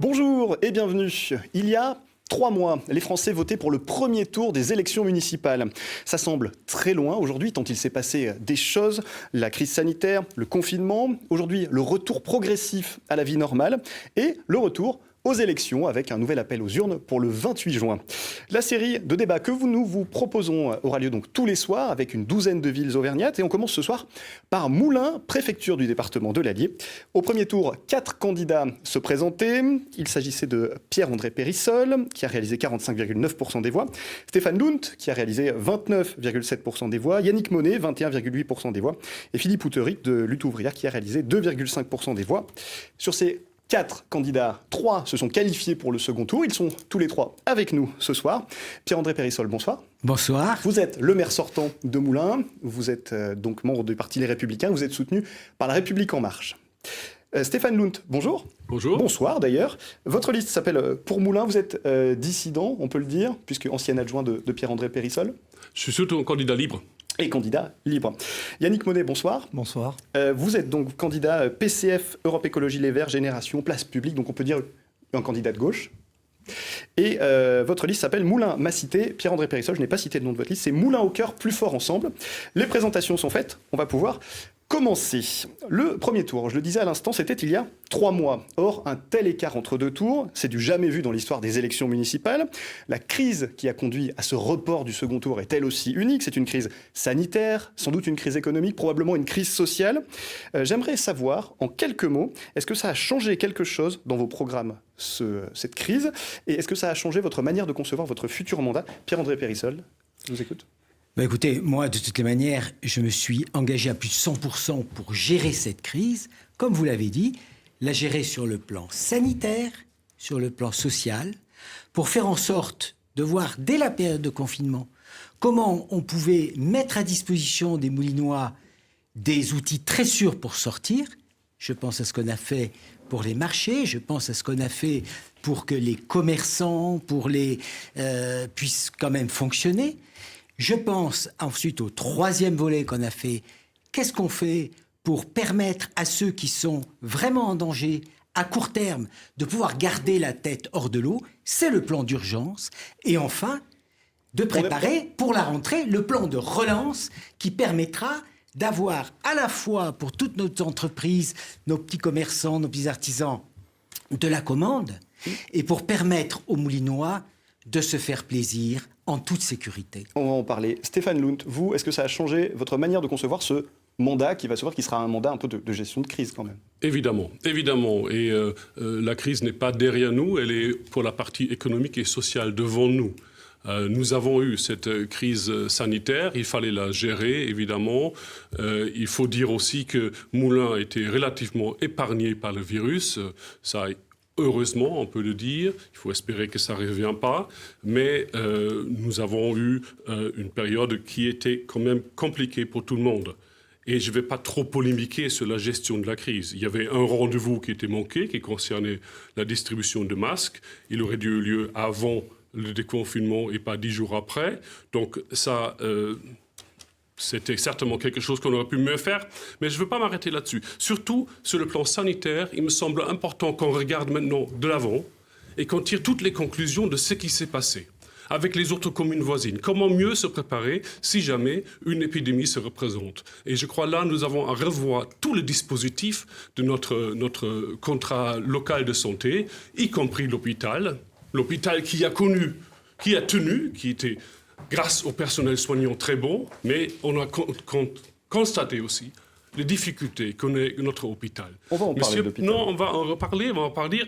Bonjour et bienvenue. Il y a 3 mois, les Français votaient pour le premier tour des élections municipales. Ça semble très loin aujourd'hui, tant il s'est passé des choses, la crise sanitaire, le confinement, aujourd'hui le retour progressif à la vie normale et le retour aux élections avec un nouvel appel aux urnes pour le 28 juin. La série de débats que nous vous proposons aura lieu donc tous les soirs avec une douzaine de villes auvergnates et on commence ce soir par Moulins, préfecture du département de l'Allier. Au premier tour, 4 candidats se présentaient. Il s'agissait de Pierre-André Périssol qui a réalisé 45,9% des voix, Stéphane Lunt qui a réalisé 29,7% des voix, Yannick Monet 21,8% des voix et Philippe Houteric de Lutte ouvrière qui a réalisé 2,5% des voix. Sur ces 4 candidats, 3 se sont qualifiés pour le second tour. Ils sont tous les 3 avec nous ce soir. Pierre-André Périssol, bonsoir. Bonsoir. Vous êtes le maire sortant de Moulins. Vous êtes donc membre du parti Les Républicains. Vous êtes soutenu par La République En Marche. Stéphane Lunt, bonjour. Bonjour. Bonsoir d'ailleurs. Votre liste s'appelle Pour Moulins. Vous êtes dissident, on peut le dire, puisque ancien adjoint de Pierre-André Périssol. Je suis surtout un candidat libre. Et candidat libre. Yannick Monet, bonsoir. Bonsoir. Vous êtes donc candidat PCF, Europe Écologie Les Verts, Génération, Place Publique, donc on peut dire un candidat de gauche. Et votre liste s'appelle Moulins, ma cité, Pierre-André Périssol, je n'ai pas cité le nom de votre liste, c'est Moulins au cœur, plus fort ensemble. Les présentations sont faites, on va pouvoir commencer. Le premier tour, je le disais à l'instant, c'était il y a 3 mois. Or, un tel écart entre 2 tours, c'est du jamais vu dans l'histoire des élections municipales. La crise qui a conduit à ce report du second tour est elle aussi unique. C'est une crise sanitaire, sans doute une crise économique, probablement une crise sociale. J'aimerais savoir, en quelques mots, est-ce que ça a changé quelque chose dans vos programmes, cette crise? Et est-ce que ça a changé votre manière de concevoir votre futur mandat? Pierre-André Périssol, je vous écoute. Écoutez, moi, de toutes les manières, je me suis engagé à plus de 100% pour gérer cette crise. Comme vous l'avez dit, la gérer sur le plan sanitaire, sur le plan social, pour faire en sorte de voir, dès la période de confinement, comment on pouvait mettre à disposition des Moulinois des outils très sûrs pour sortir. Je pense à ce qu'on a fait pour les marchés, je pense à ce qu'on a fait pour que les commerçants puissent quand même fonctionner. Je pense ensuite au 3e volet qu'on a fait. Qu'est-ce qu'on fait pour permettre à ceux qui sont vraiment en danger à court terme de pouvoir garder la tête hors de l'eau? C'est le plan d'urgence. Et enfin, de préparer pour la rentrée le plan de relance qui permettra d'avoir à la fois pour toutes nos entreprises, nos petits commerçants, nos petits artisans, de la commande et pour permettre aux Moulinois de se faire plaisir en toute sécurité. On va en parler. Stéphane Lunt, vous, est-ce que ça a changé votre manière de concevoir ce mandat qui va se voir, qui sera un mandat un peu de gestion de crise quand même? Évidemment, évidemment. Et la crise n'est pas derrière nous, elle est pour la partie économique et sociale devant nous. Nous avons eu cette crise sanitaire, il fallait la gérer, évidemment. Il faut dire aussi que Moulins a été relativement épargné par le virus. Ça a heureusement, on peut le dire, il faut espérer que ça ne revient pas, mais nous avons eu une période qui était quand même compliquée pour tout le monde. Et je ne vais pas trop polémiquer sur la gestion de la crise. Il y avait un rendez-vous qui était manqué, qui concernait la distribution de masques. Il aurait dû avoir lieu avant le déconfinement et pas 10 jours après. Donc ça... C'était certainement quelque chose qu'on aurait pu mieux faire, mais je ne veux pas m'arrêter là-dessus. Surtout, sur le plan sanitaire, il me semble important qu'on regarde maintenant de l'avant et qu'on tire toutes les conclusions de ce qui s'est passé avec les autres communes voisines. Comment mieux se préparer si jamais une épidémie se représente? Et je crois là, nous avons à revoir tout le dispositif de notre contrat local de santé, y compris l'hôpital. L'hôpital qui a tenu, qui était... grâce au personnel soignant très bon, mais on a constaté aussi les difficultés connaît notre hôpital. On va en parler de l'hôpital. Non, on va en reparler,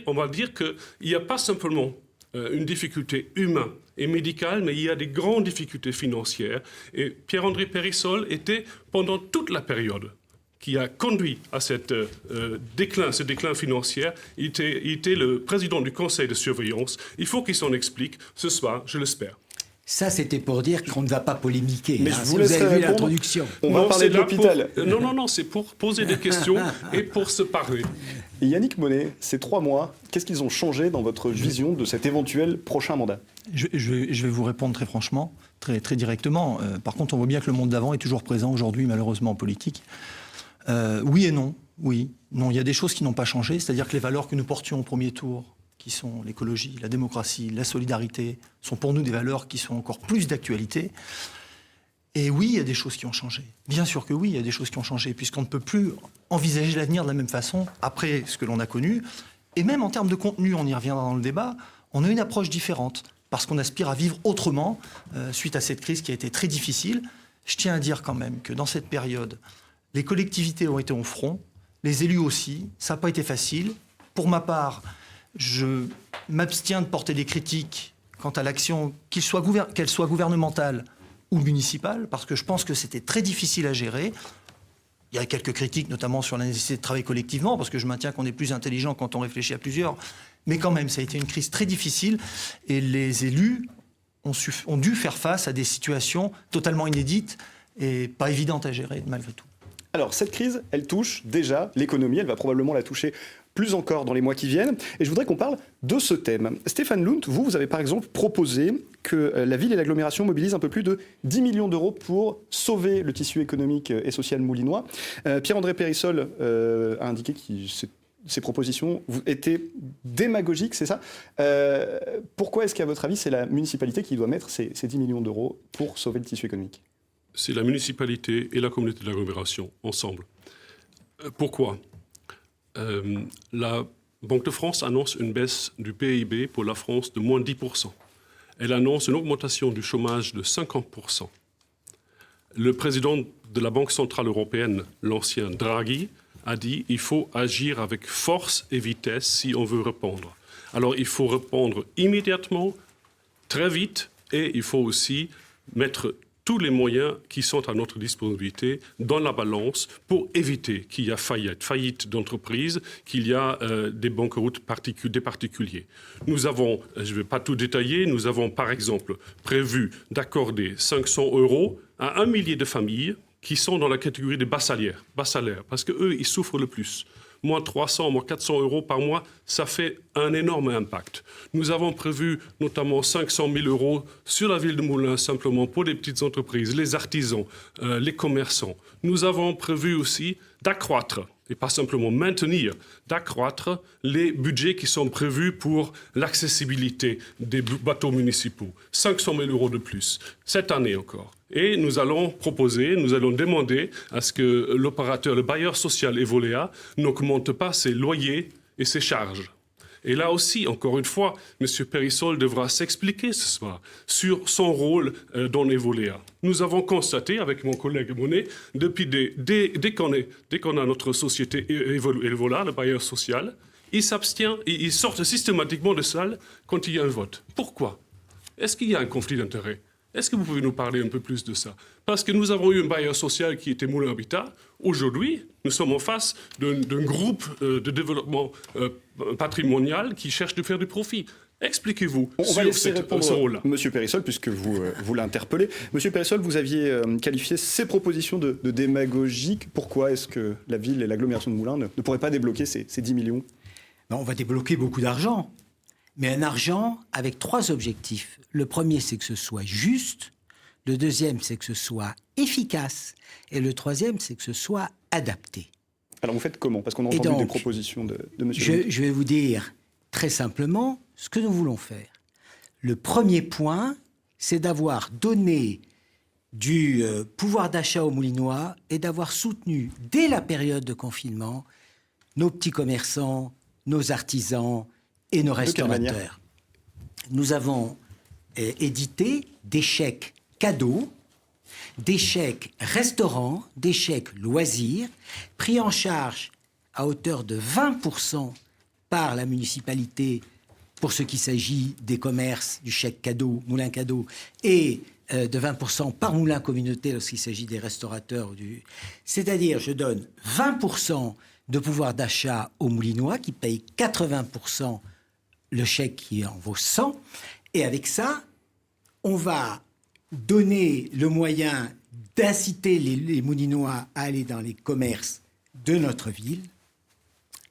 on va dire qu'il n'y a pas simplement une difficulté humaine et médicale, mais il y a des grandes difficultés financières. Et Pierre-André Périssol était, pendant toute la période qui a conduit à ce déclin financier, il était le président du conseil de surveillance. Il faut qu'il s'en explique ce soir, je l'espère. Ça, c'était pour dire qu'on ne va pas polémiquer. Mais hein, je vous si vous avez vu répondre. l'introduction. On va parler de l'hôpital. Non, c'est pour poser des questions et pour se parler. Et Yannick Monet, ces 3 mois, qu'est-ce qu'ils ont changé dans votre vision de cet éventuel prochain mandat? Je vais vous répondre très franchement, très, très directement. Par contre, on voit bien que le monde d'avant est toujours présent aujourd'hui, malheureusement, en politique. Oui et non. Oui. Non, il y a des choses qui n'ont pas changé. C'est-à-dire que les valeurs que nous portions au premier tour qui sont l'écologie, la démocratie, la solidarité, sont pour nous des valeurs qui sont encore plus d'actualité. Et oui, il y a des choses qui ont changé. Bien sûr que oui, il y a des choses qui ont changé, puisqu'on ne peut plus envisager l'avenir de la même façon après ce que l'on a connu. Et même en termes de contenu, on y reviendra dans le débat, on a une approche différente, parce qu'on aspire à vivre autrement suite à cette crise qui a été très difficile. Je tiens à dire quand même que dans cette période, les collectivités ont été au front, les élus aussi, ça n'a pas été facile. Pour ma part, je m'abstiens de porter des critiques quant à l'action, qu'elle soit gouvernementale ou municipale, parce que je pense que c'était très difficile à gérer. Il y a quelques critiques, notamment sur la nécessité de travailler collectivement, parce que je maintiens qu'on est plus intelligent quand on réfléchit à plusieurs. Mais quand même, ça a été une crise très difficile, et les élus ont dû faire face à des situations totalement inédites et pas évidentes à gérer, malgré tout. Alors, cette crise, elle touche déjà l'économie, elle va probablement la toucher plus encore dans les mois qui viennent. Et je voudrais qu'on parle de ce thème. Stéphane Lund, vous avez par exemple proposé que la ville et l'agglomération mobilisent un peu plus de 10 millions d'euros pour sauver le tissu économique et social moulinois. Pierre-André Périssol a indiqué que ces propositions étaient démagogiques, c'est ça ? Pourquoi est-ce qu'à votre avis, c'est la municipalité qui doit mettre ces 10 millions d'euros pour sauver le tissu économique ? C'est la municipalité et la communauté de l'agglomération ensemble. Pourquoi ? La Banque de France annonce une baisse du PIB pour la France de moins 10%. Elle annonce une augmentation du chômage de 50%. Le président de la Banque centrale européenne, l'ancien Draghi, a dit qu'il faut agir avec force et vitesse si on veut répondre. Alors il faut répondre immédiatement, très vite, et il faut aussi mettre tous les moyens qui sont à notre disponibilité dans la balance pour éviter qu'il y ait faillite d'entreprise, qu'il y a des banqueroutes des particuliers. Nous avons, je ne vais pas tout détailler, nous avons par exemple prévu d'accorder 500 € à 1 millier de familles qui sont dans la catégorie des bas salaires, parce qu'eux, ils souffrent le plus. Moins 300, moins 400 € par mois, ça fait un énorme impact. Nous avons prévu notamment 500 000 € sur la ville de Moulins, simplement pour les petites entreprises, les artisans, les commerçants. Nous avons prévu aussi d'accroître, et pas simplement maintenir, d'accroître les budgets qui sont prévus pour l'accessibilité des bateaux municipaux. 500 000 € de plus, cette année encore. Et nous allons demander à ce que l'opérateur, le bailleur social Evolea, n'augmente pas ses loyers et ses charges. Et là aussi, encore une fois, M. Périssol devra s'expliquer ce soir sur son rôle dans Evolea. Nous avons constaté, avec mon collègue Monet, dès qu'on a notre société Evolea, le bailleur social, il s'abstient et il sort systématiquement de salle quand il y a un vote. Pourquoi ? Est-ce qu'il y a un conflit d'intérêts ? Est-ce que vous pouvez nous parler un peu plus de ça ? Parce que nous avons eu un bailleur social qui était Moulins Habitat. Aujourd'hui, nous sommes en face d'un groupe de développement patrimonial qui cherche de faire du profit. Expliquez-vous sur ce rôle-là. Monsieur Périssol, puisque vous l'interpellez. Monsieur Périssol, vous aviez qualifié ces propositions de démagogiques. Pourquoi est-ce que la ville et l'agglomération de Moulins ne pourraient pas débloquer ces 10 millions ? On va débloquer beaucoup d'argent. Mais un argent avec 3 objectifs. Le premier, c'est que ce soit juste. Le deuxième, c'est que ce soit efficace. Et le troisième, c'est que ce soit adapté. Alors vous faites comment ? Parce qu'on a entendu des propositions de M. Je vais vous dire très simplement ce que nous voulons faire. Le premier point, c'est d'avoir donné du pouvoir d'achat aux Moulinois et d'avoir soutenu, dès la période de confinement, nos petits commerçants, nos artisans, et nos restaurateurs. Nous avons édité des chèques cadeaux, des chèques restaurants, des chèques loisirs, pris en charge à hauteur de 20% par la municipalité pour ce qui s'agit des commerces, du chèque cadeau, moulin cadeau, et de 20% par moulin communauté lorsqu'il s'agit des restaurateurs. C'est-à-dire, je donne 20% de pouvoir d'achat aux Moulinois qui payent 80% le chèque qui en vaut 100, et avec ça, on va donner le moyen d'inciter les Moulinois à aller dans les commerces de notre ville,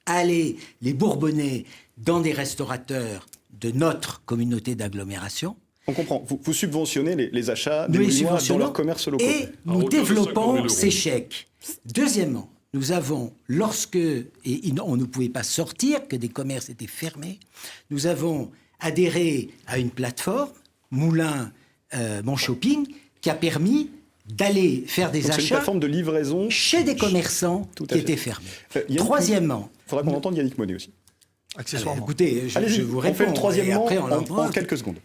à aller les Bourbonnais dans des restaurateurs de notre communauté d'agglomération. On comprend. Vous subventionnez les achats des Moulinois dans leurs commerces locaux. Et nous développons ces chèques. Deuxièmement, nous avons, on ne pouvait pas sortir, que des commerces étaient fermés, nous avons adhéré à une plateforme, Moulin Mon Shopping, qui a permis d'aller faire des Donc achats c'est une plateforme de livraison chez des commerçants qui étaient fermés. Troisièmement... Il faudra qu'on entende Yannick Monnet aussi. Accessoirement. Écoutez, je vous réponds. On fait le troisièmement après, en quelques secondes.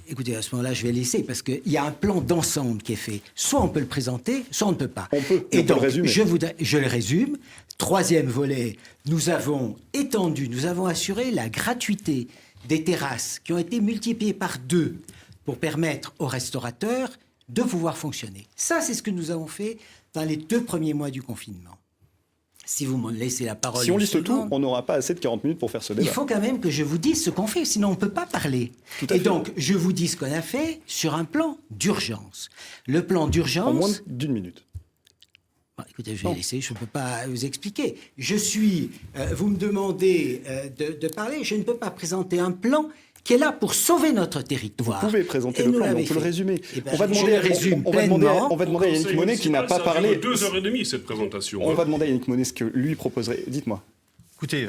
Écoutez, à ce moment-là, je vais laisser, parce qu'il y a un plan d'ensemble qui est fait. Soit on peut le présenter, soit on ne peut pas. On peut, et on peut donc, le résumer. je le résume. Troisième volet, nous avons assuré la gratuité des terrasses qui ont été multipliées par 2 pour permettre aux restaurateurs de pouvoir fonctionner. Ça, c'est ce que nous avons fait dans les 2 premiers mois du confinement. Si vous me laissez la parole... Si on liste tout, on n'aura pas assez de 40 minutes pour faire ce débat. Il faut quand même que je vous dise ce qu'on fait, sinon on ne peut pas parler. Et donc, je vous dis ce qu'on a fait sur un plan d'urgence. Le plan d'urgence... En moins d'une minute. Bon, écoutez, je vais laisser, je ne peux pas vous expliquer. Vous me demandez de parler, je ne peux pas présenter un plan qui est là pour sauver notre territoire. Vous pouvez présenter le plan, mais on peut le résumer. On va demander à Yannick Monnet qui n'a pas parlé. 2h30 cette présentation. On va demander à Yannick Monnet ce que lui proposerait. Dites-moi. Écoutez,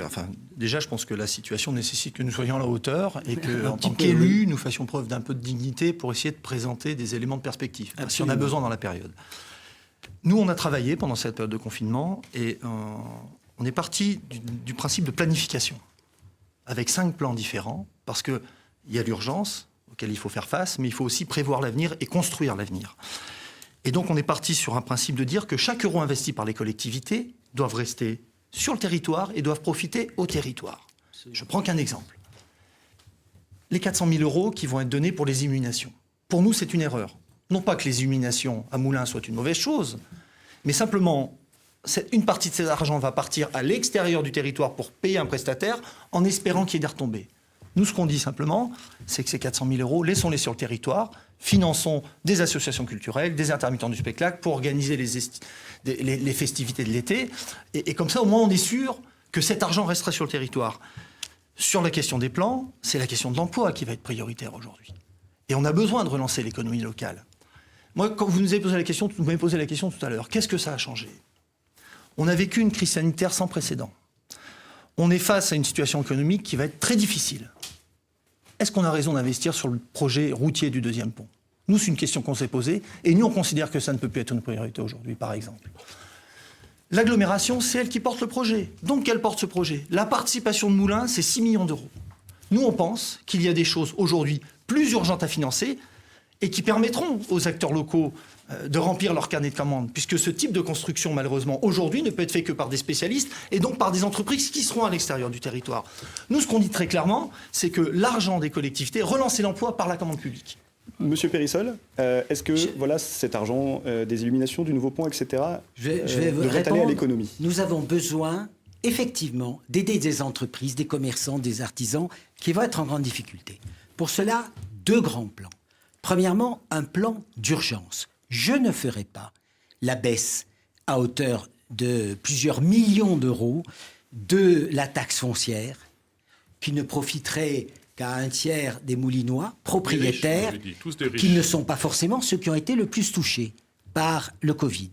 déjà, je pense que la situation nécessite que nous soyons à la hauteur et qu'en tant qu'élus, nous fassions preuve d'un peu de dignité pour essayer de présenter des éléments de perspective. Parce qu'il y en a besoin dans la période. Nous, on a travaillé pendant cette période de confinement et on est parti du principe de planification, avec 5 plans différents, parce qu'il y a l'urgence auquel il faut faire face, mais il faut aussi prévoir l'avenir et construire l'avenir. Et donc on est parti sur un principe de dire que chaque euro investi par les collectivités doivent rester sur le territoire et doivent profiter au territoire. Je prends qu'un exemple. Les 400 000 euros qui vont être donnés pour les illuminations. Pour nous, c'est une erreur. Non pas que les illuminations à Moulins soient une mauvaise chose, mais simplement... une partie de cet argent va partir à l'extérieur du territoire pour payer un prestataire en espérant qu'il y ait des retombées. Nous, ce qu'on dit simplement, c'est que ces 400 000 euros, laissons-les sur le territoire, finançons des associations culturelles, des intermittents du spectacle pour organiser les festivités de l'été. Et comme ça, au moins, on est sûr que cet argent restera sur le territoire. Sur la question des plans, c'est la question de l'emploi qui va être prioritaire aujourd'hui. Et on a besoin de relancer l'économie locale. Moi, quand vous m'avez posé la question tout à l'heure, qu'est-ce que ça a changé ? On a vécu une crise sanitaire sans précédent. On est face à une situation économique qui va être très difficile. Est-ce qu'on a raison d'investir sur le projet routier du 2e pont ? Nous, c'est une question qu'on s'est posée, et nous, on considère que ça ne peut plus être une priorité aujourd'hui, par exemple. L'agglomération, c'est elle qui porte le projet. Donc, elle porte ce projet. La participation de Moulins, c'est 6 millions d'euros. Nous, on pense qu'il y a des choses aujourd'hui plus urgentes à financer et qui permettront aux acteurs locaux de remplir leur carnet de commandes, puisque ce type de construction, malheureusement, aujourd'hui, ne peut être fait que par des spécialistes et donc par des entreprises qui seront à l'extérieur du territoire. Nous, ce qu'on dit très clairement, c'est que l'argent des collectivités, relancer l'emploi par la commande publique. Monsieur Périssol, est-ce que cet argent des illuminations, du nouveau pont, etc., je vais vous devrait aller à l'économie ? Nous avons besoin, effectivement, d'aider des entreprises, des commerçants, des artisans qui vont être en grande difficulté. Pour cela, 2 grands plans. Premièrement, un plan d'urgence. Je ne ferai pas la baisse à hauteur de plusieurs millions d'euros de la taxe foncière qui ne profiterait qu'à un tiers des Moulinois, propriétaires, qui ne sont pas forcément ceux qui ont été le plus touchés par le Covid.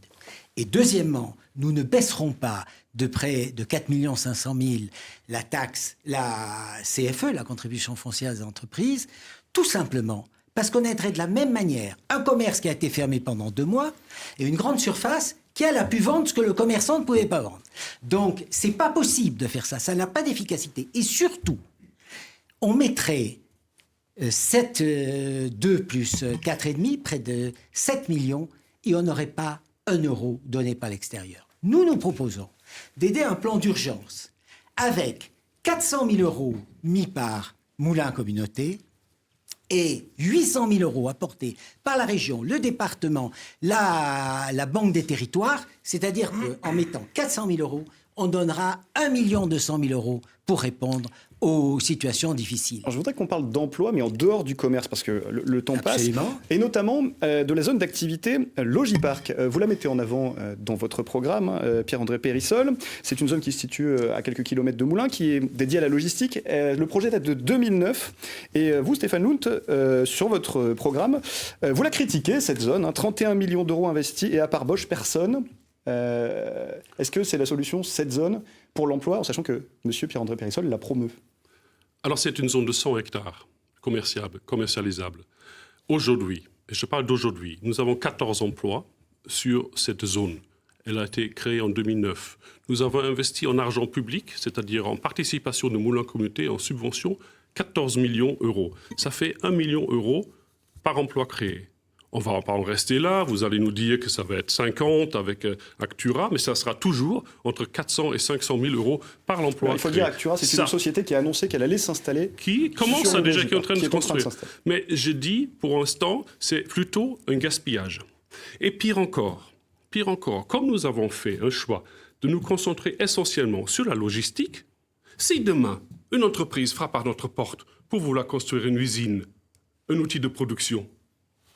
Et deuxièmement, nous ne baisserons pas de près de 4 500 000 la taxe, la CFE, la contribution foncière des entreprises, tout simplement parce qu'on aiderait de la même manière un commerce qui a été fermé pendant 2 mois et une grande surface qui, elle, a pu vendre ce que le commerçant ne pouvait pas vendre. Donc, c'est pas possible de faire ça. Ça n'a pas d'efficacité. Et surtout, on mettrait 2 plus 4,5, près de 7 millions, et on n'aurait pas 1 euro donné par l'extérieur. Nous proposons d'aider un plan d'urgence avec 400 000 euros mis par Moulins Communauté, et 800 000 euros apportés par la région, le département, la Banque des territoires, c'est-à-dire qu'en mettant 400 000 euros, on donnera 1 200 000 euros pour répondre aux situations difficiles. Alors, je voudrais qu'on parle d'emploi, mais en dehors du commerce, parce que le temps Absolument. passe. Et notamment de la zone d'activité Logipark. Vous la mettez en avant dans votre programme, Pierre-André Périssol. C'est une zone qui se situe à quelques kilomètres de Moulins, qui est dédiée à la logistique. Le projet date de 2009. Et vous, Stéphane Lunt, sur votre programme, vous la critiquez, cette zone. 31 millions d'euros investis et à part Bosch, personne. Est-ce que c'est la solution, cette zone, pour l'emploi, en sachant que M. Pierre-André Périssol la promeut? Alors c'est une zone de 100 hectares commercialisables. Aujourd'hui, et je parle d'aujourd'hui, nous avons 14 emplois sur cette zone. Elle a été créée en 2009. Nous avons investi en argent public, c'est-à-dire en participation de Moulins Communauté, en subvention, 14 millions d'euros. Ça fait 1 million d'euros par emploi créé. On ne va pas en rester là. Vous allez nous dire que ça va être 50 avec Actura, mais ça sera toujours entre 400 et 500 000 euros par l'emploi. Il faut dire Actura, c'est une société qui a annoncé qu'elle allait s'installer. Qui commence à déjà, qui est en train de se construire. s'installer. Mais je dis, pour l'instant, c'est plutôt un gaspillage. Et pire encore, comme nous avons fait un choix de nous concentrer essentiellement sur la logistique, si demain, une entreprise frappe à notre porte pour vouloir construire une usine, un outil de production,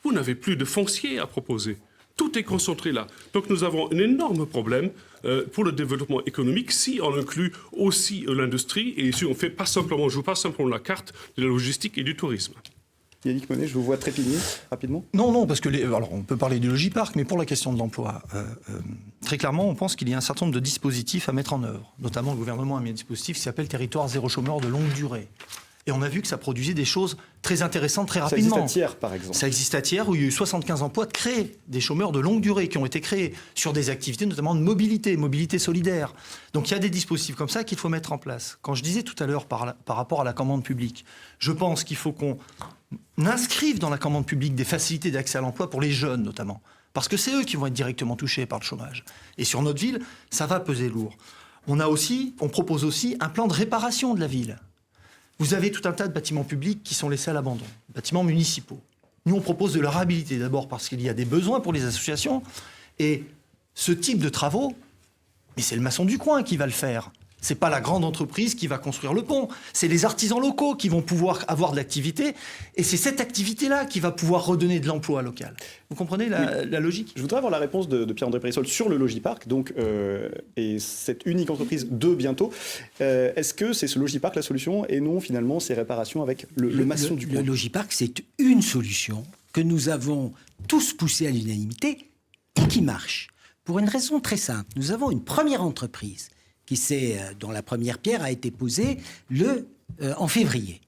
vous n'avez plus de foncier à proposer. Tout est concentré là. Donc nous avons un énorme problème pour le développement économique si on inclut aussi l'industrie et si on ne joue pas simplement la carte de la logistique et du tourisme. Yannick Monet, je vous vois trépigner rapidement. Non, parce que alors on peut parler du Logipark, mais pour la question de l'emploi, très clairement, on pense qu'il y a un certain nombre de dispositifs à mettre en œuvre. Notamment, le gouvernement a mis un dispositif qui s'appelle Territoire zéro chômeur de longue durée. Et on a vu que ça produisait des choses très intéressantes très rapidement. Ça existe à Thiers, par exemple. Ça existe à Thiers, où il y a eu 75 emplois de créés, des chômeurs de longue durée qui ont été créés sur des activités notamment de mobilité solidaire. Donc il y a des dispositifs comme ça qu'il faut mettre en place. Quand je disais tout à l'heure par rapport à la commande publique, je pense qu'il faut qu'on inscrive dans la commande publique des facilités d'accès à l'emploi pour les jeunes notamment. Parce que c'est eux qui vont être directement touchés par le chômage. Et sur notre ville, ça va peser lourd. On propose aussi un plan de réparation de la ville. Vous avez tout un tas de bâtiments publics qui sont laissés à l'abandon, bâtiments municipaux. Nous, on propose de leur réhabiliter d'abord parce qu'il y a des besoins pour les associations. Et ce type de travaux, mais c'est le maçon du coin qui va le faire. C'est pas la grande entreprise qui va construire le pont. C'est les artisans locaux qui vont pouvoir avoir de l'activité. Et c'est cette activité-là qui va pouvoir redonner de l'emploi local. Vous comprenez la logique? Je voudrais avoir la réponse de Pierre-André Périssol sur le Logipark, donc, et cette unique entreprise de bientôt. Est-ce que c'est ce Logipark la solution et non finalement ces réparations avec le maçon du coin? Le Logipark, c'est une solution que nous avons tous poussée à l'unanimité et qui marche. Pour une raison très simple. Nous avons une première entreprise dont la première pierre a été posée en février.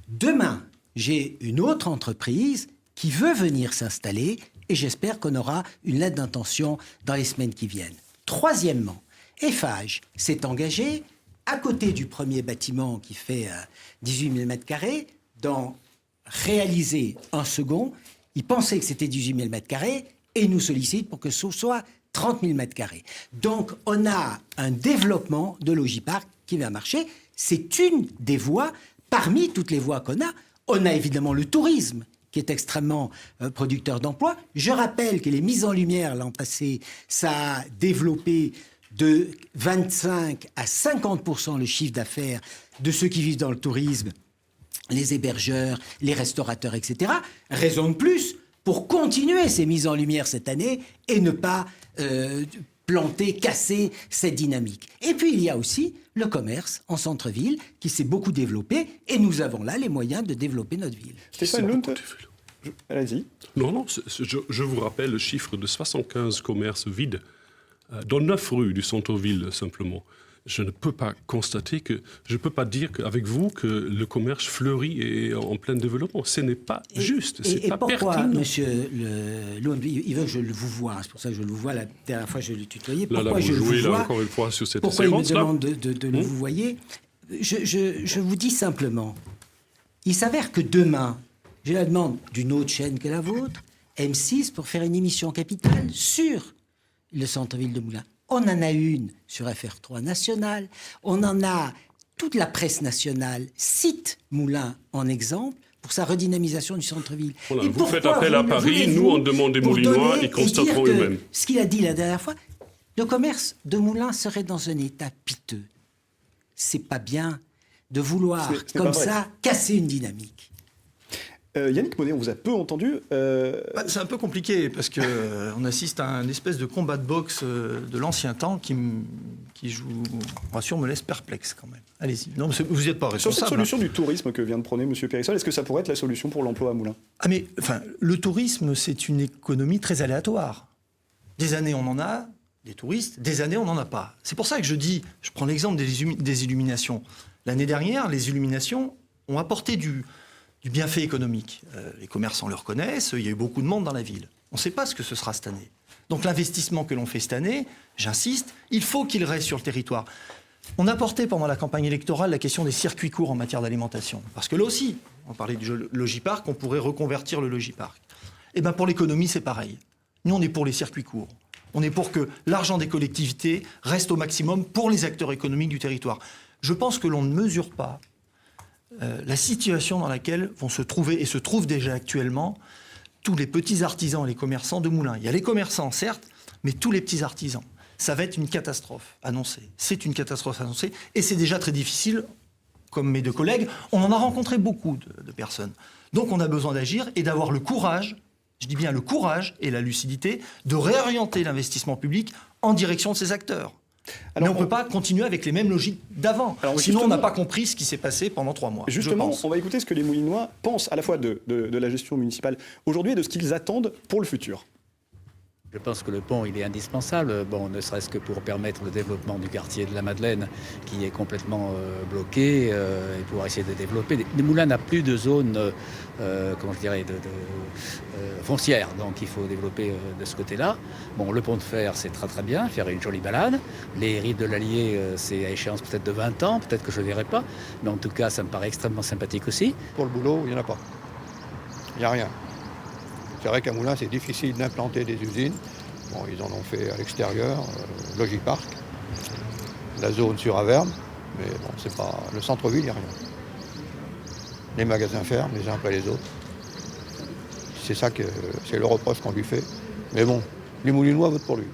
Demain, j'ai une autre entreprise qui veut venir s'installer et j'espère qu'on aura une lettre d'intention dans les semaines qui viennent. Troisièmement, Eiffage s'est engagé à côté du premier bâtiment qui fait 18 000 m², d'en réaliser un second. Ils pensaient que c'était 18 000 m² et nous sollicitent pour que ce soit 30 000 m². Donc, on a un développement de Logipark qui va marcher. C'est une des voies, parmi toutes les voies qu'on a. On a évidemment le tourisme, qui est extrêmement producteur d'emplois. Je rappelle que les mises en lumière l'an passé, ça a développé de 25 à 50% le chiffre d'affaires de ceux qui vivent dans le tourisme, les hébergeurs, les restaurateurs, etc. Raison de plus pour continuer ces mises en lumière cette année et ne pas casser cette dynamique. Et puis, il y a aussi le commerce en centre-ville qui s'est beaucoup développé et nous avons là les moyens de développer notre ville. Stéphane Lund, allez-y. Non, je vous rappelle le chiffre de 75 commerces vides dans 9 rues du centre-ville, simplement. Je ne peux pas dire avec vous que le commerce fleurit et est en plein développement. Ce n'est pas juste, c'est pas pourquoi, pertinent. Monsieur Lund, il veut que je vous voie, c'est pour ça que je le vois, la dernière fois je l'ai tutoyé. Pourquoi je vous jouez encore une fois sur cette pourquoi séquence il me demande de le vous voyez? Je vous dis simplement, il s'avère que demain, j'ai la demande d'une autre chaîne que la vôtre, M6, pour faire une émission capitale sur le centre-ville de Moulins. On en a une sur FR3 National, on en a, toute la presse nationale cite Moulins en exemple pour sa redynamisation du centre-ville. Voilà, vous faites appel à Paris, nous on demande des Moulinois, ils constateront eux-mêmes. Ce qu'il a dit la dernière fois, le commerce de Moulins serait dans un état piteux. C'est pas bien de vouloir, comme ça, casser une dynamique. Yannick Monet, on vous a peu entendu. C'est un peu compliqué parce qu'on assiste à un espèce de combat de boxe de l'ancien temps qui je vous rassure, me laisse perplexe quand même. Allez-y. Non, vous n'êtes pas responsable. Sur cette solution du tourisme que vient de prôner M. Périssol, est-ce que ça pourrait être la solution pour l'emploi à Moulins? Le tourisme, c'est une économie très aléatoire. Des années, on en a. des touristes. Des années, on n'en a pas. C'est pour ça que je prends l'exemple des illuminations. L'année dernière, les illuminations ont apporté du bienfait économique. Les commerçants le reconnaissent, il y a eu beaucoup de monde dans la ville. On ne sait pas ce que ce sera cette année. Donc l'investissement que l'on fait cette année, j'insiste, il faut qu'il reste sur le territoire. On a porté pendant la campagne électorale la question des circuits courts en matière d'alimentation. Parce que là aussi, on parlait du Logipark, on pourrait reconvertir le Logipark. Et bien pour l'économie, c'est pareil. Nous, on est pour les circuits courts. On est pour que l'argent des collectivités reste au maximum pour les acteurs économiques du territoire. Je pense que l'on ne mesure pas la situation dans laquelle vont se trouver, et se trouvent déjà actuellement, tous les petits artisans et les commerçants de Moulins. Il y a les commerçants, certes, mais tous les petits artisans. Ça va être une catastrophe annoncée. C'est une catastrophe annoncée, et c'est déjà très difficile, comme mes deux collègues. On en a rencontré beaucoup de personnes. Donc on a besoin d'agir et d'avoir le courage, je dis bien le courage et la lucidité, de réorienter l'investissement public en direction de ces acteurs. Alors, mais on ne peut pas continuer avec les mêmes logiques d'avant. Sinon, on n'a pas compris ce qui s'est passé pendant 3 mois. Justement, on va écouter ce que les Moulinois pensent à la fois de la gestion municipale aujourd'hui et de ce qu'ils attendent pour le futur. Je pense que le pont, il est indispensable, ne serait-ce que pour permettre le développement du quartier de la Madeleine, qui est complètement bloqué, et pouvoir essayer de développer. Les Moulins n'a plus de zone, foncière, donc il faut développer de ce côté-là. Le pont de fer, c'est très très bien, faire une jolie balade. Les rives de l'Allier, c'est à échéance peut-être de 20 ans, peut-être que je ne verrai pas, mais en tout cas, ça me paraît extrêmement sympathique aussi. Pour le boulot, il n'y en a pas. Il n'y a rien. C'est vrai qu'à Moulins, c'est difficile d'implanter des usines. Ils en ont fait à l'extérieur, Logipark, la zone sur Averme, mais c'est pas le centre-ville, il n'y a rien. Les magasins ferment les uns après les autres. C'est ça que c'est le reproche qu'on lui fait. Mais les Moulinois votent pour lui.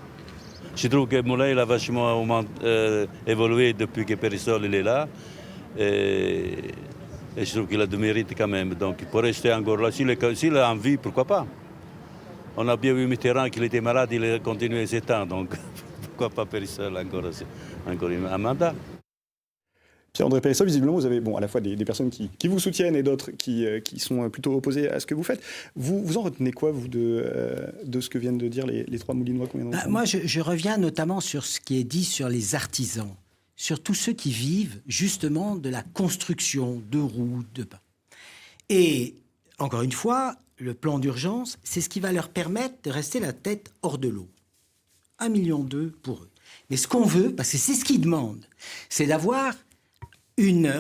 Je trouve que Moulins il a vachement évolué depuis que Périssol est là. Et je trouve qu'il a du mérite quand même. Donc il peut rester encore là. S'il a envie, pourquoi pas. On a bien vu Mitterrand qu'il était malade, il a continué 7 ans. Donc pourquoi pas Périssol encore un mandat. Pierre-André Périssol, visiblement, vous avez à la fois des personnes qui vous soutiennent et d'autres qui sont plutôt opposées à ce que vous faites. Vous en retenez quoi, vous, de ce que viennent de dire les 3 Moulinois qu'on vient d'entendre ? Moi, je reviens notamment sur ce qui est dit sur les artisans, sur tous ceux qui vivent justement de la construction de roues, de pain. Et encore une fois, le plan d'urgence, c'est ce qui va leur permettre de rester la tête hors de l'eau. 1,2 million pour eux. Mais ce qu'on veut, parce que c'est ce qu'ils demandent, c'est d'avoir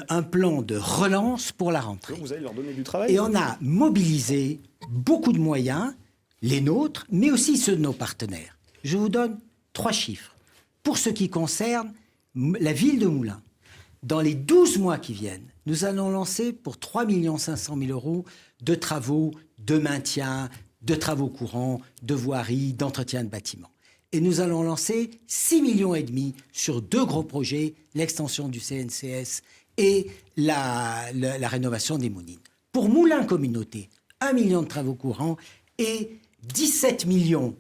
un plan de relance pour la rentrée. Donc vous allez leur donner du travail. Et on a mobilisé beaucoup de moyens, les nôtres, mais aussi ceux de nos partenaires. Je vous donne 3 chiffres. Pour ce qui concerne la ville de Moulins, dans les 12 mois qui viennent, nous allons lancer pour 3 500 000 € de travaux de maintien, de travaux courants, de voirie, d'entretien de bâtiments. Et nous allons lancer 6,5 millions sur 2 gros projets, l'extension du CNCS et la rénovation des moulines. Pour Moulins Communauté, 1 million de travaux courants et 17,5 millions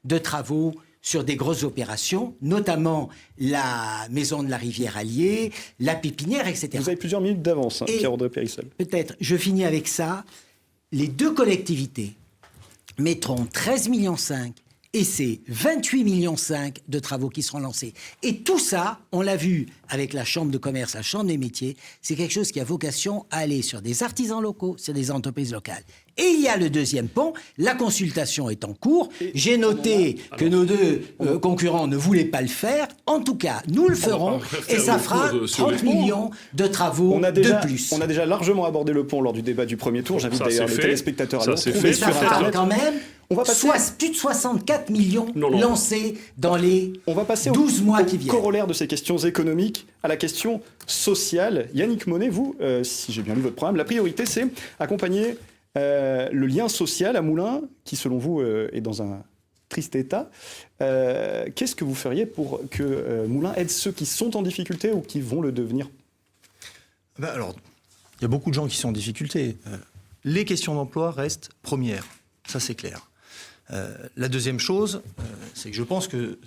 de travaux sur des grosses opérations, notamment la maison de la rivière Allier, la pépinière, etc. Vous avez plusieurs minutes d'avance, Pierre-André Périssol. Peut-être, je finis avec ça. Les 2 collectivités mettront 13,5 millions et c'est 28,5 millions de travaux qui seront lancés. Et tout ça, on l'a vu avec la Chambre de commerce, la Chambre des métiers, c'est quelque chose qui a vocation à aller sur des artisans locaux, sur des entreprises locales. Et il y a le deuxième pont, la consultation est en cours. J'ai noté que nos 2 concurrents ne voulaient pas le faire. En tout cas, nous le ferons et ça fera 30 millions de travaux de plus. On a déjà largement abordé le pont lors du débat du premier tour. J'invite d'ailleurs les téléspectateurs à le retrouver sur Internet. Ça fera quand même plus de 64 millions lancés dans les 12 mois qui viennent. Corollaire de ces questions économiques à la question sociale. Yannick Monet, vous, si j'ai bien lu votre programme, la priorité c'est accompagner le lien social à Moulins, qui selon vous est dans un triste état. Qu'est-ce que vous feriez pour que Moulins aide ceux qui sont en difficulté ou qui vont le devenir ? Alors, il y a beaucoup de gens qui sont en difficulté. Les questions d'emploi restent premières, ça c'est clair. La deuxième chose, c'est que je pense que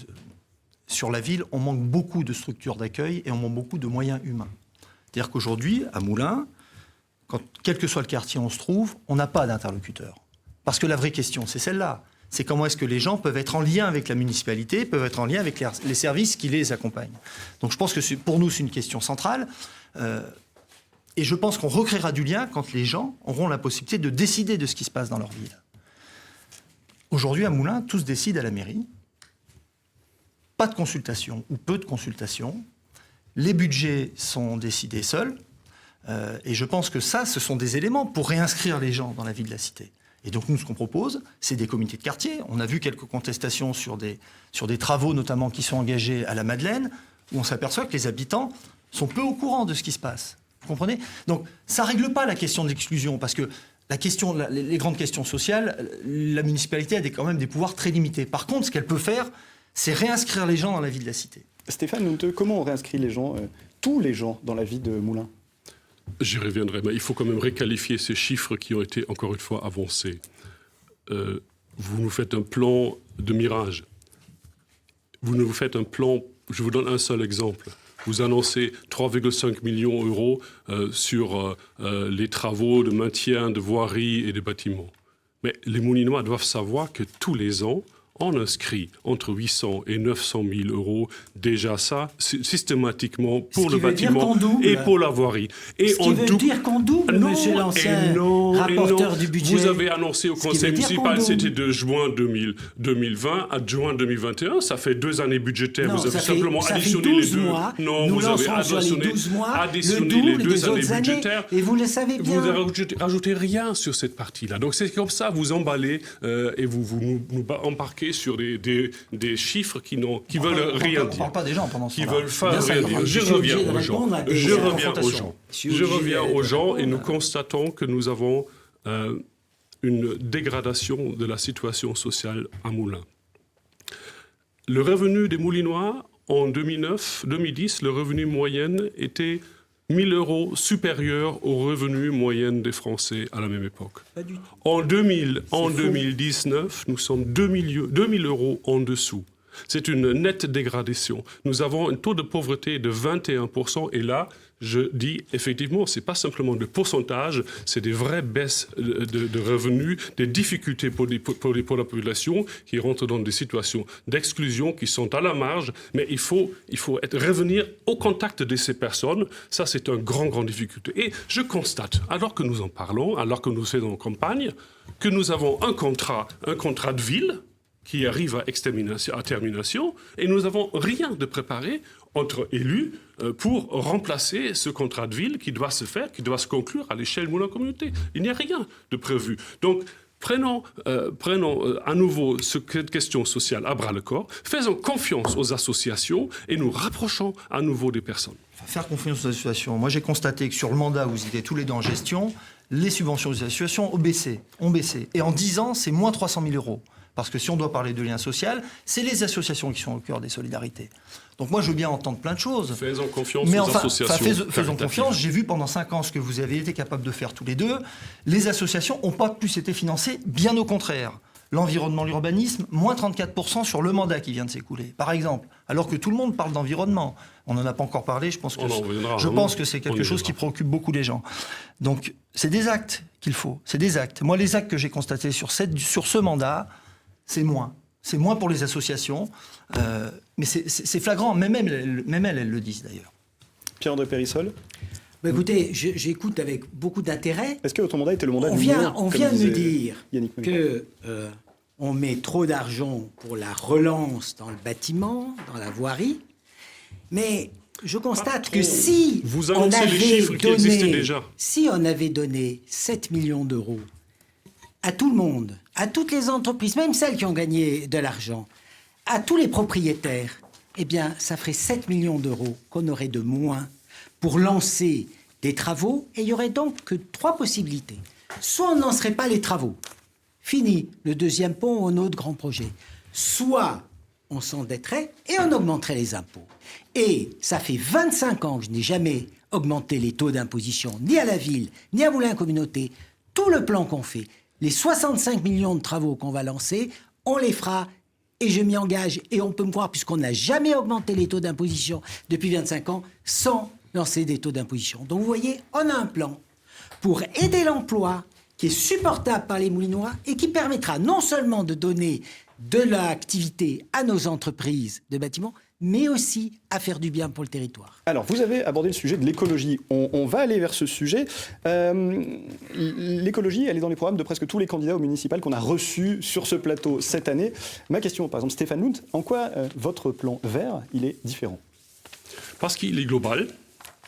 sur la ville, on manque beaucoup de structures d'accueil et on manque beaucoup de moyens humains. C'est-à-dire qu'aujourd'hui, à Moulins, quel que soit le quartier où on se trouve, on n'a pas d'interlocuteur. Parce que la vraie question, c'est celle-là. c'est comment est-ce que les gens peuvent être en lien avec la municipalité, peuvent être en lien avec les services qui les accompagnent. Donc je pense que pour nous, c'est une question centrale. Et je pense qu'on recréera du lien quand les gens auront la possibilité de décider de ce qui se passe dans leur ville. Aujourd'hui, à Moulins, tout se décide à la mairie. Pas de consultation ou peu de consultation. Les budgets sont décidés seuls. Et je pense que ça, ce sont des éléments pour réinscrire les gens dans la vie de la cité. Et donc nous, ce qu'on propose, c'est des comités de quartier. On a vu quelques contestations sur des travaux, notamment qui sont engagés à la Madeleine, où on s'aperçoit que les habitants sont peu au courant de ce qui se passe. Vous comprenez ? Donc ça ne règle pas la question de l'exclusion, parce que les grandes questions sociales, la municipalité a quand même des pouvoirs très limités. Par contre, ce qu'elle peut faire, c'est réinscrire les gens dans la vie de la cité. Stéphane Munthe, comment on réinscrit les gens, tous les gens, dans la vie de Moulins ? J'y reviendrai, mais il faut quand même réqualifier ces chiffres qui ont été, encore une fois, avancés. Vous nous faites un plan de mirage. Vous nous faites un plan, je vous donne un seul exemple. Vous annoncez 3,5 millions d'euros sur les travaux de maintien de voiries et de bâtiments. Mais les Moulinois doivent savoir que tous les ans, on inscrit entre 800 et 900 000 euros, déjà ça, systématiquement pour le bâtiment et pour la voirie. Et ce qui veut dire qu'on double, monsieur l'ancien rapporteur du budget. Vous avez annoncé au conseil municipal, c'était de juin 2020 à juin 2021, ça fait 2 années budgétaires, non, vous avez simplement fait additionné les 2 mois. Non, nous vous avez additionné les 2 années budgétaires. Et vous le savez bien. Vous n'avez rajouté rien sur cette partie-là. Donc c'est comme ça, vous emballez et vous nous embarquez sur des chiffres qui veulent rien dire. On ne parle pas des gens pendant ce temps-là. Qui veulent faire rien dire. Je reviens aux gens et nous constatons que nous avons une dégradation de la situation sociale à Moulins. Le revenu des Moulinois, en 2010, le revenu moyen était 1 000 euros supérieur au revenu moyen des Français à la même époque. En 2019, nous sommes 2 000 euros en dessous. C'est une nette dégradation. Nous avons un taux de pauvreté de 21%. Et là, je dis effectivement, ce n'est pas simplement de pourcentage, c'est des vraies baisses de revenus, des difficultés pour la population qui rentre dans des situations d'exclusion qui sont à la marge. Mais il faut revenir au contact de ces personnes. Ça, c'est une grande difficulté. Et je constate, alors que nous en parlons, alors que nous faisons campagne, que nous avons un contrat de ville qui arrive à termination, et nous n'avons rien de préparé entre élus pour remplacer ce contrat de ville qui doit se faire, qui doit se conclure à l'échelle de la communauté. Il n'y a rien de prévu. Donc, prenons à nouveau cette question sociale à bras-le-corps, faisons confiance aux associations et nous rapprochons à nouveau des personnes. Faire confiance aux associations. Moi, j'ai constaté que sur le mandat où vous étiez tous les deux en gestion, les subventions des associations ont baissé. Et en 10 ans, c'est moins 300 000 euros. Parce que si on doit parler de lien social, c'est les associations qui sont au cœur des solidarités. Donc moi, je veux bien entendre plein de choses. Faisons confiance aux associations. Faisons confiance. J'ai vu pendant 5 ans ce que vous avez été capable de faire tous les deux. Les associations n'ont pas plus été financées, bien au contraire. L'environnement, l'urbanisme, moins 34% sur le mandat qui vient de s'écouler, par exemple. Alors que tout le monde parle d'environnement. On n'en a pas encore parlé, je pense que c'est quelque chose qui préoccupe beaucoup les gens. Donc, c'est des actes qu'il faut, c'est des actes. Moi, les actes que j'ai constatés sur ce mandat, c'est moins. C'est moins pour les associations, mais c'est flagrant. Même elles le disent d'ailleurs. Pierre-André Périssol. Écoutez, j'écoute avec beaucoup d'intérêt. Est-ce que votre mandat était le mandat on vient de me dire que on met trop d'argent pour la relance dans le bâtiment, dans la voirie, mais je constate que si on avait donné 7 millions d'euros à tout le monde, à toutes les entreprises, même celles qui ont gagné de l'argent, à tous les propriétaires, eh bien, ça ferait 7 millions d'euros qu'on aurait de moins pour lancer des travaux, et il n'y aurait donc que 3 possibilités. Soit on ne lancerait pas les travaux, fini le 2e pont ou un autre grand projet. Soit on s'endetterait et on augmenterait les impôts. Et ça fait 25 ans que je n'ai jamais augmenté les taux d'imposition, ni à la ville, ni à Moulins Communauté. Tout le plan qu'on fait, les 65 millions de travaux qu'on va lancer, on les fera. Et je m'y engage, et on peut me croire, puisqu'on n'a jamais augmenté les taux d'imposition depuis 25 ans, sans lancer des taux d'imposition. Donc vous voyez, on a un plan pour aider l'emploi qui est supportable par les Moulinois et qui permettra non seulement de donner de l'activité à nos entreprises de bâtiments, mais aussi à faire du bien pour le territoire. Alors, vous avez abordé le sujet de l'écologie. On va aller vers ce sujet. L'écologie, elle est dans les programmes de presque tous les candidats aux municipales qu'on a reçus sur ce plateau cette année. Ma question, par exemple, Stéphane Lund, en quoi votre plan vert, il est différent ? Parce qu'il est global.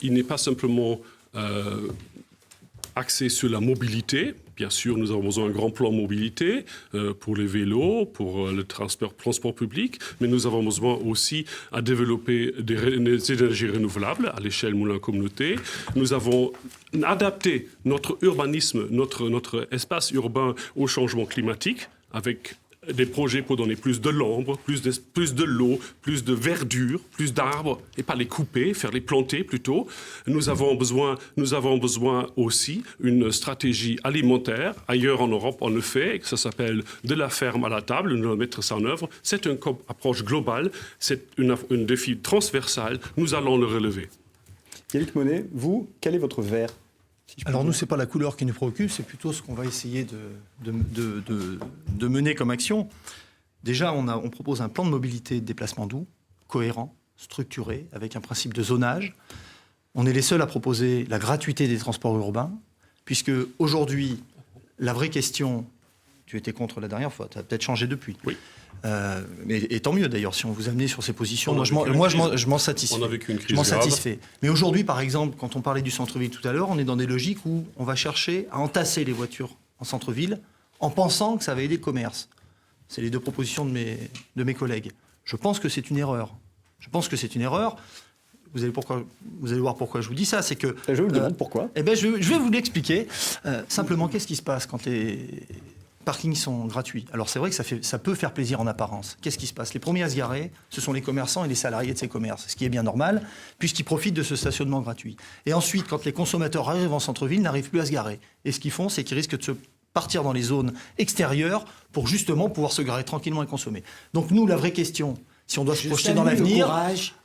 Il n'est pas simplement axé sur la mobilité. Bien sûr, nous avons besoin d'un grand plan mobilité pour les vélos, pour le transport public, mais nous avons besoin aussi à développer des énergies renouvelables à l'échelle Moulins Communauté. Nous avons adapté notre urbanisme, notre espace urbain au changement climatique avec des projets pour donner plus de l'ombre, plus de l'eau, plus de verdure, plus d'arbres, et pas les couper, faire les planter plutôt. Nous avons besoin aussi d'une stratégie alimentaire. Ailleurs en Europe, on le fait, ça s'appelle de la ferme à la table, nous allons mettre ça en œuvre. C'est une approche globale, c'est un défi transversal, nous allons le relever. Yannick Monet, vous, quel est votre vert ? Alors nous, ce n'est pas la couleur qui nous préoccupe, c'est plutôt ce qu'on va essayer de mener comme action. Déjà, on propose un plan de mobilité de déplacement doux, cohérent, structuré, avec un principe de zonage. On est les seuls à proposer la gratuité des transports urbains, puisque aujourd'hui, la vraie question... Tu étais contre la dernière fois, tu as peut-être changé depuis. Oui. Et tant mieux d'ailleurs, si on vous amenait sur ces positions. Moi, je m'en satisfais. On a vécu une crise je m'en grave. satisfais. Mais aujourd'hui, par exemple, quand on parlait du centre-ville tout à l'heure, on est dans des logiques où on va chercher à entasser les voitures en centre-ville en pensant que ça va aider le commerce. C'est les deux propositions de mes collègues. Je pense que c'est une erreur. Vous allez voir pourquoi je vous dis ça. C'est que, je vous le demande pourquoi. Je vais vous l'expliquer. Simplement, qu'est-ce qui se passe quand les parkings sont gratuits? Alors c'est vrai que ça peut faire plaisir en apparence. Qu'est-ce qui se passe? Les premiers à se garer, ce sont les commerçants et les salariés de ces commerces, ce qui est bien normal, puisqu'ils profitent de ce stationnement gratuit. Et ensuite, quand les consommateurs arrivent en centre-ville, n'arrivent plus à se garer. Et ce qu'ils font, c'est qu'ils risquent de se partir dans les zones extérieures pour justement pouvoir se garer tranquillement et consommer. Donc nous, la vraie question, si on doit se projeter dans l'avenir...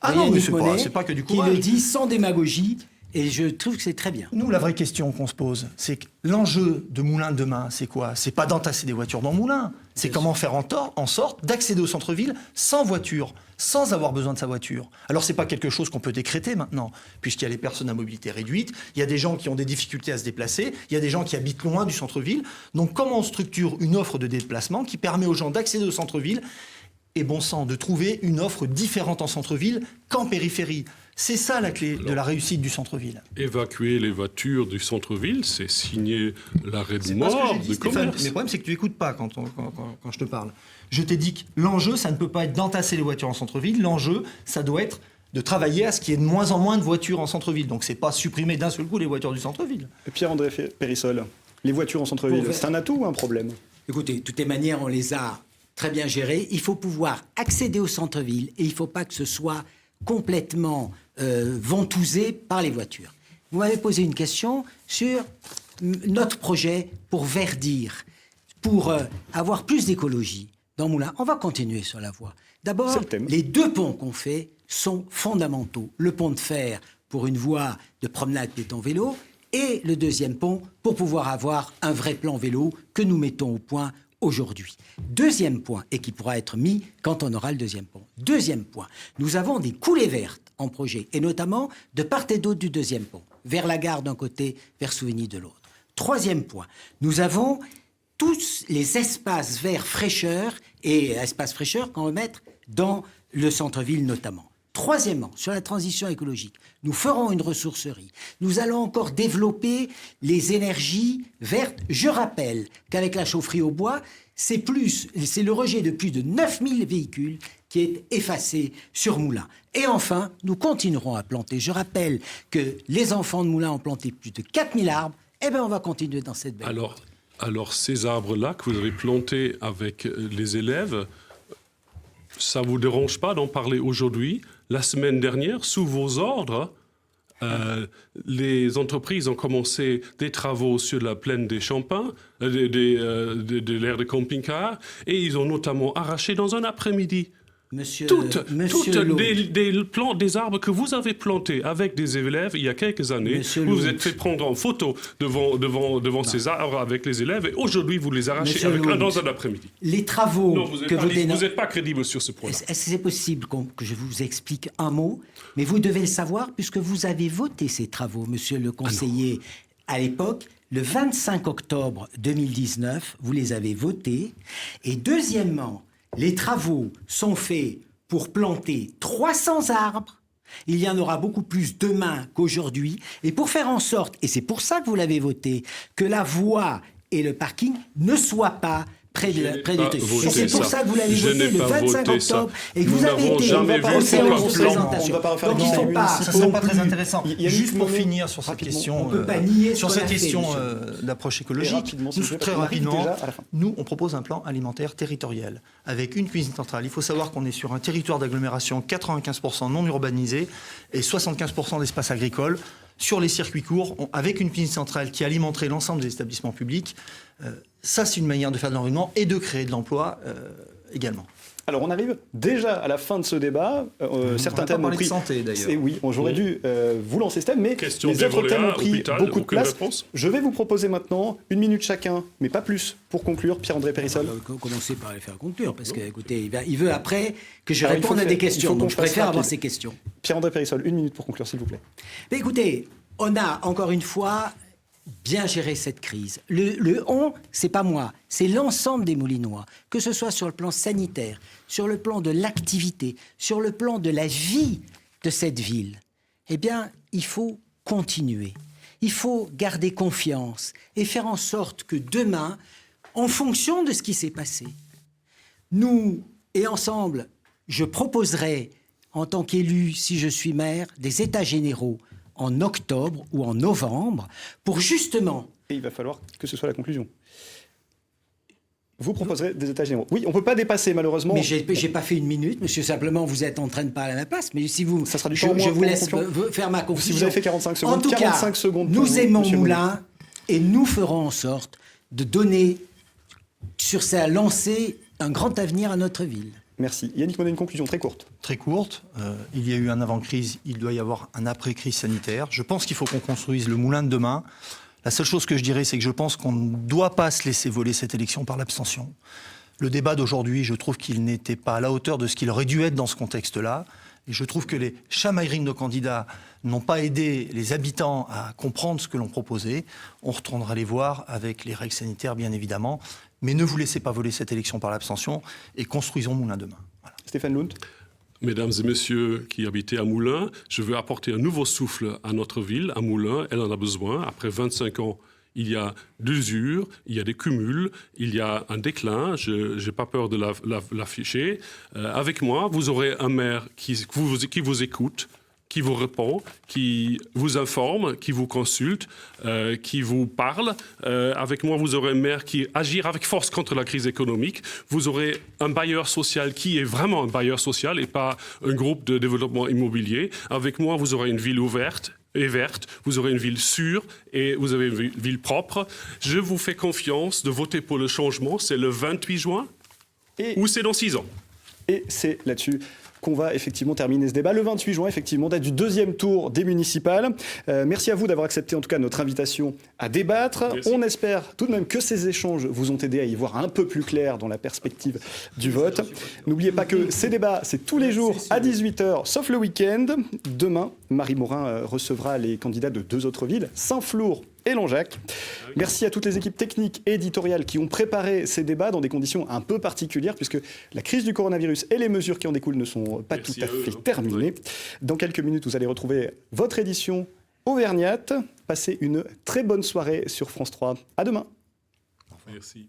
Ah non, mais c'est pas que du courage. Qui le dit sans démagogie. Et je trouve que c'est très bien. Nous, la vraie question qu'on se pose, c'est que l'enjeu de Moulins de demain, c'est quoi? C'est pas d'entasser des voitures dans Moulins. C'est comment faire en sorte d'accéder au centre-ville sans voiture, sans avoir besoin de sa voiture. Alors, c'est pas quelque chose qu'on peut décréter maintenant, puisqu'il y a les personnes à mobilité réduite, il y a des gens qui ont des difficultés à se déplacer, il y a des gens qui habitent loin du centre-ville. Donc, comment on structure une offre de déplacement qui permet aux gens d'accéder au centre-ville et bon sang, de trouver une offre différente en centre-ville qu'en périphérie. C'est ça la clé de la réussite du centre-ville. Évacuer les voitures du centre-ville, c'est signer l'arrêt de mort du commerce. Mais le problème, c'est que tu n'écoutes pas quand je te parle. Je t'ai dit que l'enjeu, ça ne peut pas être d'entasser les voitures en centre-ville. L'enjeu, ça doit être de travailler à ce qu'il y ait de moins en moins de voitures en centre-ville. Donc, c'est pas supprimer d'un seul coup les voitures du centre-ville. Pierre-André Périssol, les voitures en centre-ville, c'est un atout ou un problème? Écoutez, de toutes les manières, on les a très bien gérées. Il faut pouvoir accéder au centre-ville et il ne faut pas que ce soit complètement ventousé par les voitures. Vous m'avez posé une question sur notre projet pour verdir, pour avoir plus d'écologie dans Moulins. On va continuer sur la voie. D'abord, les deux ponts qu'on fait sont fondamentaux. Le pont de fer pour une voie de promenade piéton-vélo et le deuxième pont pour pouvoir avoir un vrai plan vélo que nous mettons au point aujourd'hui. Deuxième point, et qui pourra être mis quand on aura le deuxième pont. Deuxième point, nous avons des coulées vertes en projet, et notamment de part et d'autre du deuxième pont, vers la gare d'un côté, vers Souvigny de l'autre. Troisième point, nous avons tous les espaces verts fraîcheurs, et espaces fraîcheurs qu'on va mettre dans le centre-ville notamment. Troisièmement, sur la transition écologique, nous ferons une ressourcerie. Nous allons encore développer les énergies vertes. Je rappelle qu'avec la chaufferie au bois, c'est le rejet de plus de 9000 véhicules qui est effacé sur Moulins. Et enfin, nous continuerons à planter. Je rappelle que les enfants de Moulins ont planté plus de 4000 arbres. Eh bien, on va continuer dans cette belle voie. Alors, ces arbres-là que vous avez plantés avec les élèves, ça ne vous dérange pas d'en parler aujourd'hui? La semaine dernière, sous vos ordres, les entreprises ont commencé des travaux sur la plaine des Champins, de l'aire de camping-car, et ils ont notamment arraché dans un après-midi Monsieur Toutes Lowe. des plants, des arbres que vous avez plantés avec des élèves il y a quelques années. Monsieur Vous vous Lowe. êtes fait prendre en photo devant ces arbres avec les élèves et aujourd'hui vous les arrachez Monsieur Lowe. dans un après-midi. Les travaux Non, vous que vous dénoncez... n'êtes pas crédible sur ce point-là. Est-ce que c'est possible que je vous explique un mot? Mais vous devez le savoir puisque vous avez voté ces travaux, monsieur le conseiller. À l'époque, le 25 octobre 2019, vous les avez votés. Et deuxièmement, les travaux sont faits pour planter 300 arbres. Il y en aura beaucoup plus demain qu'aujourd'hui. Et pour faire en sorte, et c'est pour ça que vous l'avez voté, que la voie et le parking ne soient pas près de voté Et c'est pour ça que vous l'avez Je voté n'ai le pas 25 voté ça. octobre et que Nous vous avez n'avons été jamais en vu séance de ce plan. présentation. On va pas refaire Donc le il ne faut plan pas... Ça ne serait pas non très plus- intéressant. Il y a Juste pour Monet, finir sur cette rapidement, question, on peut pas nier ce sur qu'on cette a fait, question monsieur. d'approche Et écologique, rapidement, s'il nous, vous plaît, très parce qu'on arrive rapidement, déjà à la fin. nous, on propose un plan alimentaire territorial avec une cuisine centrale. Il faut savoir qu'on est sur un territoire d'agglomération 95% non urbanisé et 75% d'espace agricole. Sur les circuits courts, avec une cuisine centrale qui alimenterait l'ensemble des établissements publics. Ça, c'est une manière de faire de l'environnement et de créer de l'emploi également. Alors on arrive déjà à la fin de ce débat. Certains thèmes ont pris. de santé d'ailleurs. Et oui, j'aurais dû vous lancer ce thème, mais Question les autres thèmes ont d'Evola, pris hôpital, beaucoup de aucune place. réponse. Je vais vous proposer maintenant 1 minute chacun, mais pas plus, pour conclure. Pierre-André Périssol. Commencer par les faire conclure, parce que, écoutez, il veut après que je Alors, il faut réponde à faire- des il faut questions. qu'on Donc je fasse préfère avoir rapide. ces questions. Pierre-André Périssol, 1 minute pour conclure, s'il vous plaît. Mais écoutez, on a encore une fois bien géré cette crise. Le on, c'est pas moi, c'est l'ensemble des Moulinois, que ce soit sur le plan sanitaire, sur le plan de l'activité, sur le plan de la vie de cette ville. Eh bien, il faut continuer. Il faut garder confiance et faire en sorte que demain, en fonction de ce qui s'est passé, nous et ensemble, je proposerai, en tant qu'élu, si je suis maire, des états généraux en octobre ou en novembre pour justement... Et il va falloir que ce soit la conclusion. Vous proposerez des états généraux. Oui, on ne peut pas dépasser, malheureusement. Mais j'ai pas fait 1 minute, monsieur, simplement vous êtes en train de parler à ma place, mais si vous... Ça sera du je temps en moins je vous pour laisse conclure. faire ma conclusion. Si vous avez fait 45 secondes, en tout 45 cas, secondes pour nous vous, aimons monsieur Moulin. Moulin et nous ferons en sorte de donner sur sa lancée un grand avenir à notre ville. Merci. Yannick Monet, une conclusion très courte. Très courte. Il y a eu un avant-crise, il doit y avoir un après-crise sanitaire. Je pense qu'il faut qu'on construise le moulin de demain. La seule chose que je dirais, c'est que je pense qu'on ne doit pas se laisser voler cette élection par l'abstention. Le débat d'aujourd'hui, je trouve qu'il n'était pas à la hauteur de ce qu'il aurait dû être dans ce contexte-là. Et je trouve que les chamailleries de nos candidats n'ont pas aidé les habitants à comprendre ce que l'on proposait. On retournera les voir avec les règles sanitaires, bien évidemment. Mais ne vous laissez pas voler cette élection par l'abstention et construisons Moulin demain. Voilà. Stéphane Lund. Mesdames et messieurs qui habitez à Moulins, je veux apporter un nouveau souffle à notre ville, à Moulins. Elle en a besoin. Après 25 ans, il y a de l'usure, il y a des cumuls, il y a un déclin. Je n'ai pas peur de l'afficher. Avec moi, vous aurez un maire qui vous écoute, qui vous répond, qui vous informe, qui vous consulte, qui vous parle. Avec moi, vous aurez un maire qui agira avec force contre la crise économique. Vous aurez un bailleur social qui est vraiment un bailleur social et pas un groupe de développement immobilier. Avec moi, vous aurez une ville ouverte et verte, vous aurez une ville sûre et vous avez une ville propre. Je vous fais confiance de voter pour le changement. C'est le 28 juin ou c'est dans 6 ans. Et c'est là-dessus qu'on va effectivement terminer ce débat. Le 28 juin, effectivement, date du 2e tour des municipales. Merci à vous d'avoir accepté en tout cas notre invitation à débattre. Merci. On espère tout de même que ces échanges vous ont aidé à y voir un peu plus clair dans la perspective du vote. N'oubliez pas que ces débats, c'est tous les jours à 18h, sauf le week-end. Demain, Marie Morin recevra les candidats de 2 autres villes, Saint-Flour et Langeac. Merci à toutes les équipes techniques et éditoriales qui ont préparé ces débats dans des conditions un peu particulières puisque la crise du coronavirus et les mesures qui en découlent ne sont pas Merci tout à à eux, fait hein. terminées. Dans quelques minutes, vous allez retrouver votre édition Auvergnate. Passez une très bonne soirée sur France 3. À demain. Merci.